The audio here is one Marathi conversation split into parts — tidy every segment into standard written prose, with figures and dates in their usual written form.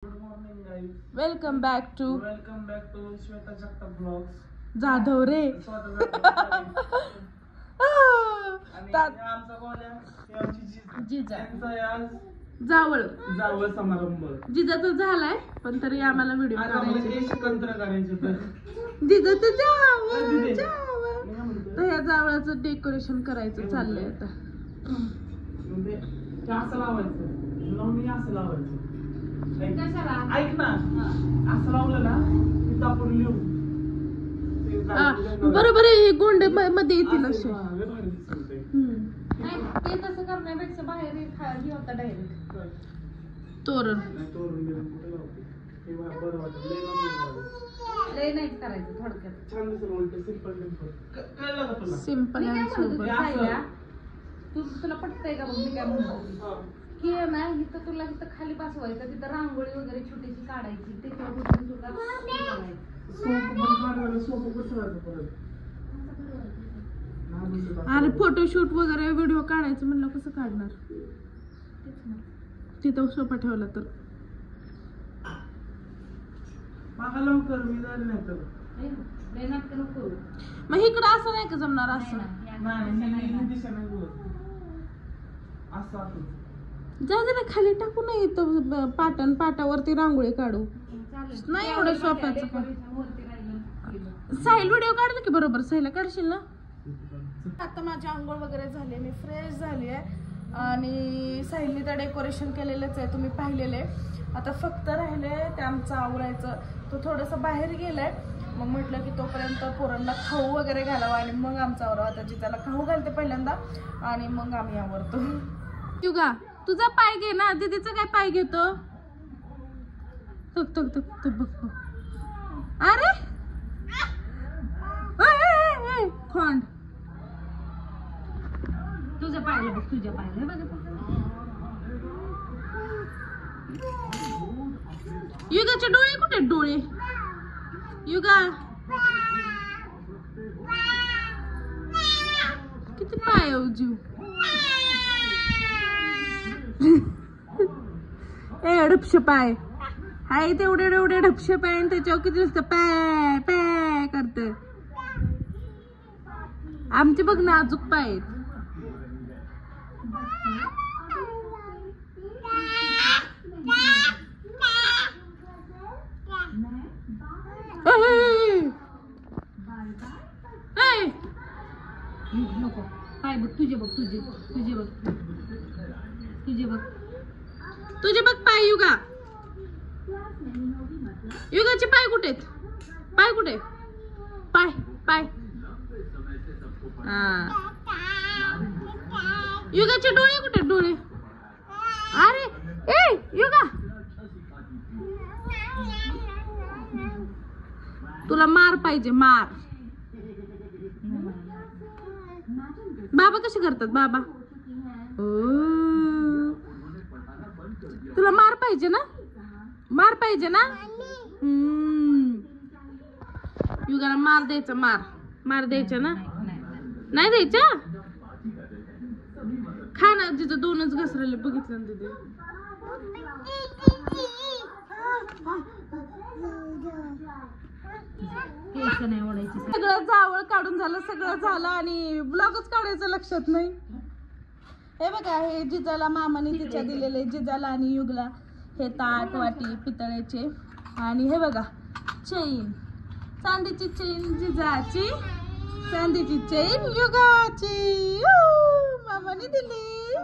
Good morning guys, welcome back to Shweta Jagtap vlogs. Jadhav रे. आणि आमचा गोल्या हे आमची जिजा आज जावळ जावळ समारंभ. जिजाचा झालाय पण तरी आम्हाला व्हिडिओ आज आम्हाला काढायचे. एकंत्र करायचे तर जिजाचं जावळ जावळ. तर या जावळाचं डेकोरेशन करायचं चाललंय आता. म्हणजे ते असं लावायचं, लावून असं लावायचं. ऐक ना, असं लावलं ना तिथं आपण लिहू. बरोबर आहे. हे गोंडे मध्ये येतील असे. ते तसं करण्यापेक्षा बाहेर खाली होता डायरेक्ट तोरण लय नाही करायचं थोडक्यात. छान दिसेल. उलट सिंपल सिंपल मी काय आणि म्हणत सोबर. होते सायल्या, तुला पटतंय का बघ मी काय म्हणतो की आहे ना, इथं तुला इथं खाली बसवायचं, तिथं रांगोळी वगैरे छोटीशी काढायची, त्याच्यावर तुला आणि फोटोशूट वगैरे व्हिडिओ काढायचं म्हणलं कसं काढणार. तिथं सोपा ठेवला तर मागा लवकर मी झाले नाही तर लय नाटकं नको करू. मग इकडं असं नाही का जमणार. असं नाही दिशा नाही बोलत. असं असं जा जरा खाली टाकू नाही तर पाटण पाटावरती रांगोळी काढू. चालेल. नाही एवढं सोप्याचं पण. वरती राहिलं. साहिल व्हिडिओ काढते की बरोबर. साहिलला काढशील ना. आता माझी आंघोळ वगैरे झाली, मी फ्रेश झाली आहे आणि साहिलने तर डेकोरेशन केलेलंच आहे, तुम्ही पाहिलेले. आता फक्त राहिले ते आमचं आवरायचं. तो थोडंसं बाहेर गेलाय, मग म्हटलं की तोपर्यंत पोरांना खाऊ वगैरे घालावं आणि मग आमचं आवरावं. आता जिजाला खाऊ घालते पहिल्यांदा आणि मग आम्ही आवरतो. युगा तुझा पाय घे ना. दीदीचा काय पाय घेतो. तुक तुक तुक तुक बघ बघ. अरे खोंड. तुझं पाहिलं बघ, तुझ्या पाहिलं बघ. युगाचे डोळे कुठे. डोळे युगा किती पाय जीव. ए ढपशे पाय हाय तेवढे एवढे ढपशे पाय आणि त्याच्यावर किती नुसतं पॅ पॅ करत. आमचे बघ नाजूक पाय आहेत. नको पाय बघ, तुझे बघ, तुझे तुझे बघ, तुझे बघ, तुझे बघ पाय. युगा युगाचे पाय कुठे. पाय कुठे. पाय पाय. युगाचे डोळे कुठे. डोळे. अरे ए युगा तुला मार पाहिजे. मार. बाबा कसे करतात. बाबा तुला मार पाहिजे ना. मार पाहिजे ना. युगाला मार द्यायचा. मार द्यायचा ना. नाही द्यायचा. खा ना. तिथं दोनच घसरले बघितलं ना तिथे. नाही ओढायची. सगळं जावळ काढून झालं. सगळं झालं आणि ब्लॉगच काढायचं लक्षात नाही. हे बघा हे जिजाला मामाने तिच्या दिलेले. जिजाला आणि युगला हे ताट वाटी पितळेचे. आणि हे बघा चेन. चांदीची चेन जिजाची, चांदीची चेन युगाची. मामाने दिली.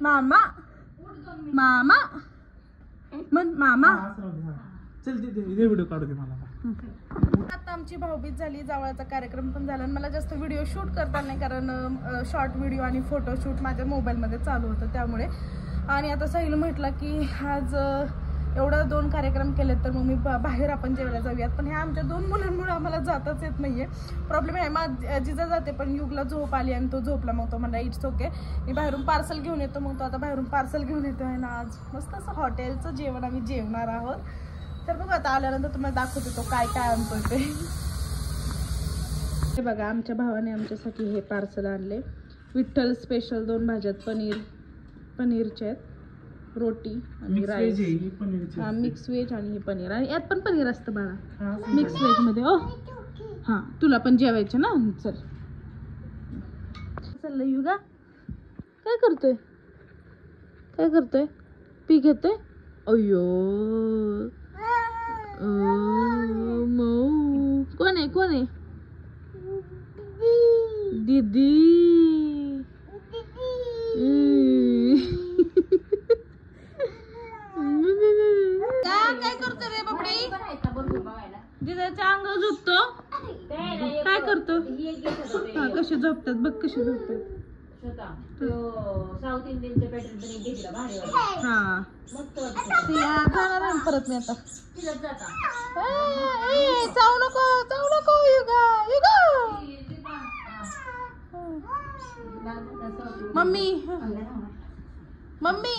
मामा मामा म्हण मामा. चल तिथे व्हिडिओ काढू दे मला. आता आमची भाऊबीज झाली, जावळाचा कार्यक्रम पण झाला. आणि मला जास्त व्हिडिओ शूट करता नाही कारण शॉर्ट व्हिडिओ आणि फोटोशूट माझ्या मोबाईलमध्ये चालू होतं त्यामुळे. आणि आता साहिल म्हटला की आज एवढं 2 कार्यक्रम केलेत तर मग मी बाहेर आपण जेवायला जाऊयात. पण ह्या आमच्या 2 मुलांमुळे आम्हाला जाताच येत नाहीये. प्रॉब्लेम आहे. मग जिजा जाते पण युगला झोप आली आणि तो झोपला. मग तो म्हणला इट्स ओके, मी बाहेरून पार्सल घेऊन येतो. मग तो आता बाहेरून पार्सल घेऊन येतो आहे ना. आज मस्त असं हॉटेलचं जेवण आम्ही जेवणार आहोत. तर बघा आता आल्यानंतर तुम्हाला दाखवते तो काय काय आणतोय ते. हे बघा आमच्या भावाने आमच्यासाठी हे पार्सल आणले. विठ्ठल स्पेशल 2 भाज्यात पनीरचे आहेत. रोटी आणि मिक्स राईस. व्हेज आहे ही पनीरची हा असते. मिक्स व्हेज आणि हे पनीर आणि यात पण पनीर असतं बाळा. हा, असं मिक्स झालं. व्हेज मध्ये. ओ हा तुला पण जेवायचं ना. चल चाललं युगा. काय करतोय काय करतोय. पी घेतोय. अय्यो मऊ. कोण आहे कोण आहे. दीदी. काय करतो रे बापडी. दिदाच्या अंगावर झोपतो. काय करतो. हा कसे झोपतात बघ कसे झोपतात. साऊथ इंडियनचं पॅटर्न पण एक घेतला भारी हा मस्त जाणार आहे परत मी आता. तिथं जाता चावू नको युगा युगा. मम्मी मम्मी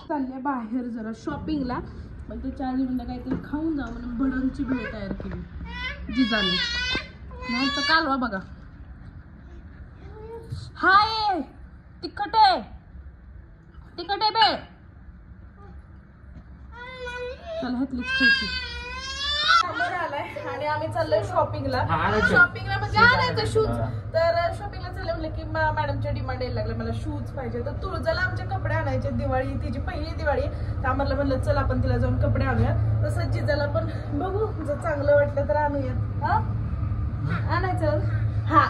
चालल्या बाहेर जरा शॉपिंगला. मग त्याच्या आधी म्हणजे काहीतरी खाऊन जा म्हणून भडंगची भेळ तयार केली जिजाने. नाही तर कालवा बघा. हाय तिखट आहे बेळ. चला ह्यातलीच खायची. आणि आम्ही चाललोय शॉपिंगला. शॉपिंगला म्हणजे आणायचं शूज. तर शॉपिंगला चाललं म्हणलं की मॅडमच्या डिमांड यायला लागलं मला शूज पाहिजे. तर तुळजाला आमचे कपडे आणायचे. दिवाळी तिची पहिली दिवाळी. तर आम्हाला म्हणलं चल आपण तिला जाऊन कपडे आणूया. तसंच जिजाला पण बघू जर चांगलं वाटलं तर आणूयात. हा आणायचं. हा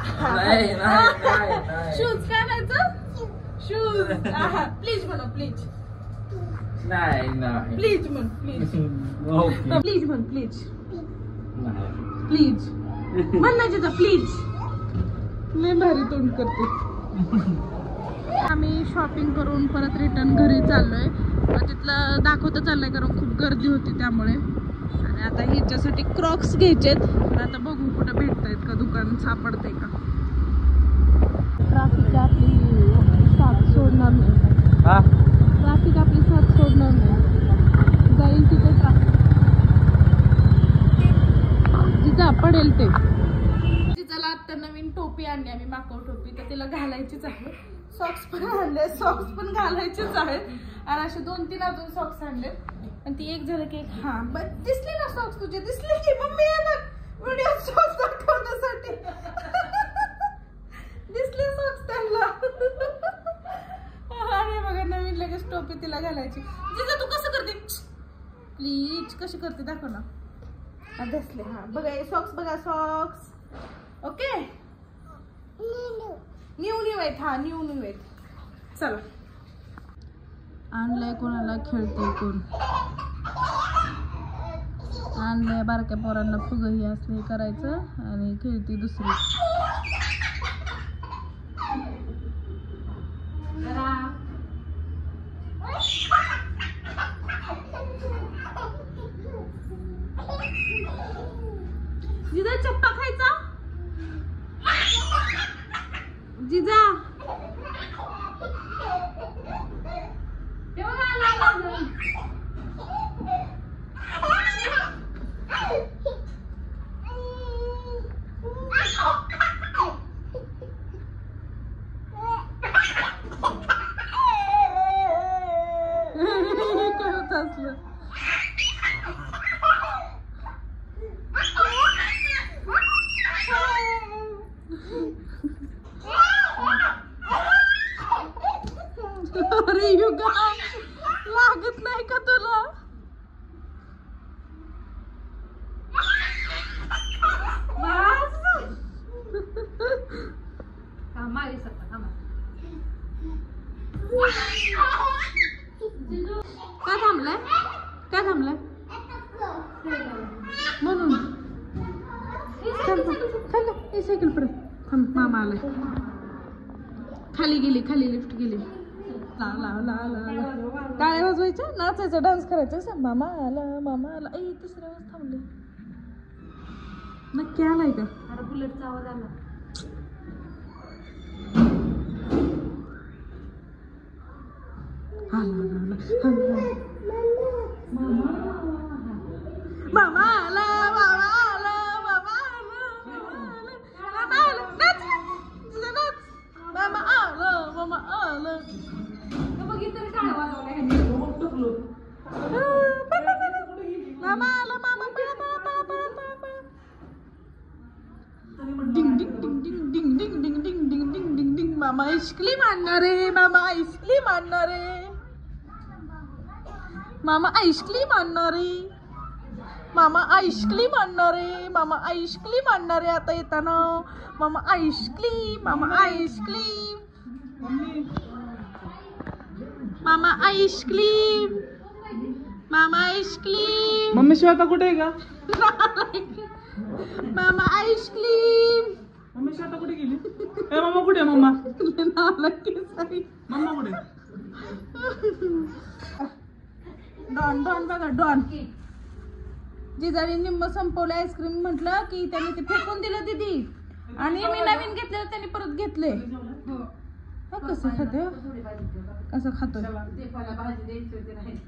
शूज काय आणायचं. शूज प्लीज म्हणा प्लीज. नाही प्लीज म्हण प्लीज. ओके. प्लीज म्हण प्लीज. प्लीज म्हण ना जिजा प्लीज. लय भारी तोंड करते. आम्ही शॉपिंग करून परत रिटर्न घरी चाललोय. तिथलं दाखवतं चाललंय कारण खूप गर्दी होती त्यामुळे. आणि आता हिच्यासाठी क्रॉक्स घ्यायचेत. आता बघू कुठं भेटतायत का दुकान सापडतंय का. ट्रॅफिक आपली साथ सोडणार नाही. ट्रॅफिक आपली साथ सोडणार नाही. जाईल तिथे ट्रॅफिक जिजा पडेल ते. जिजाला आता नवीन टोपी आणली आम्ही माकव टोपी. तर तिला घालायचीच आहे. सॉक्स पण आणले. सॉक्स पण घालायचेच आहेत. आणि असे 2-3 अजून सॉक्स आणले. आणि ती एक झालं की हा दिसले ना सॉक्स तुझे. दिसले की मम्मी व्हिडिओ सॉक्स दाखवण्यासाठी. दिसले सॉक्स त्यांना. आणि बघा नवीन लगेच टोपी तिला घालायची. जिजा तू कसं करते प्लीज कशी करते दाखव ना. दिसले हा बघा सॉक्स बघा सॉक्स. ओके न्यू आहेत. हा न्यू आहेत. चला आणलंय कोणाला खेळते कोण. आणलंय बारक्या पोरांना फुगही असले करायचं आणि खेळती दुसरी. जिजा चप्पा खायचा. जिजा करत असलं. अरे युगा लागत नाही का तुला. काय थांबलाय म्हणून. सायकल परत थांब. मामा आलाय. खाली लिफ्ट गेली. टाळ्या वाजवायच्या नाचायचं डान्स करायचं. मामा आला. तिसऱ्या वेळेस थांबले. नक्की आलाय का. बुलेटचा आवाज आला. मामा आला. मामा आलं. मामा आला मामा पळा पळा पळा पळा पळा पळा डिंग डिंग डिंग डिंग डिंग डिंग डिंग डिंग डिंग डिंग डिंग डिंग मामा आईस्क्रीम आणणार आहे मामा आईस्क्रीम आणणार आहे मामा आईस्क्रीम आणणार आहे मामा आईस्क्रीम आणणार आहे मामा आईस्क्रीम आणणार आहे आता येताना मामा आईस्क्रीम मामा आईस्क्रीम मामा आईस्क्रीम मामा आईस्क्रीम मम्मी श्वेता कुठे आहे का मामा आईस्क्रीम मम्मी श्वेता कुठे गेली ए मम्मा कुठे आहे मम्मा मम्मा कुठे डॉन डॉन बघा डॉन जिजाने निम्म संपवलं आईस्क्रीम म्हटलं की त्यांनी ते फेकून दिलं दीदी आणि मी नवीन घेतलेलं त्यांनी परत घेतले कसं खाते कसं खातो भाजी द्यायची होती नाही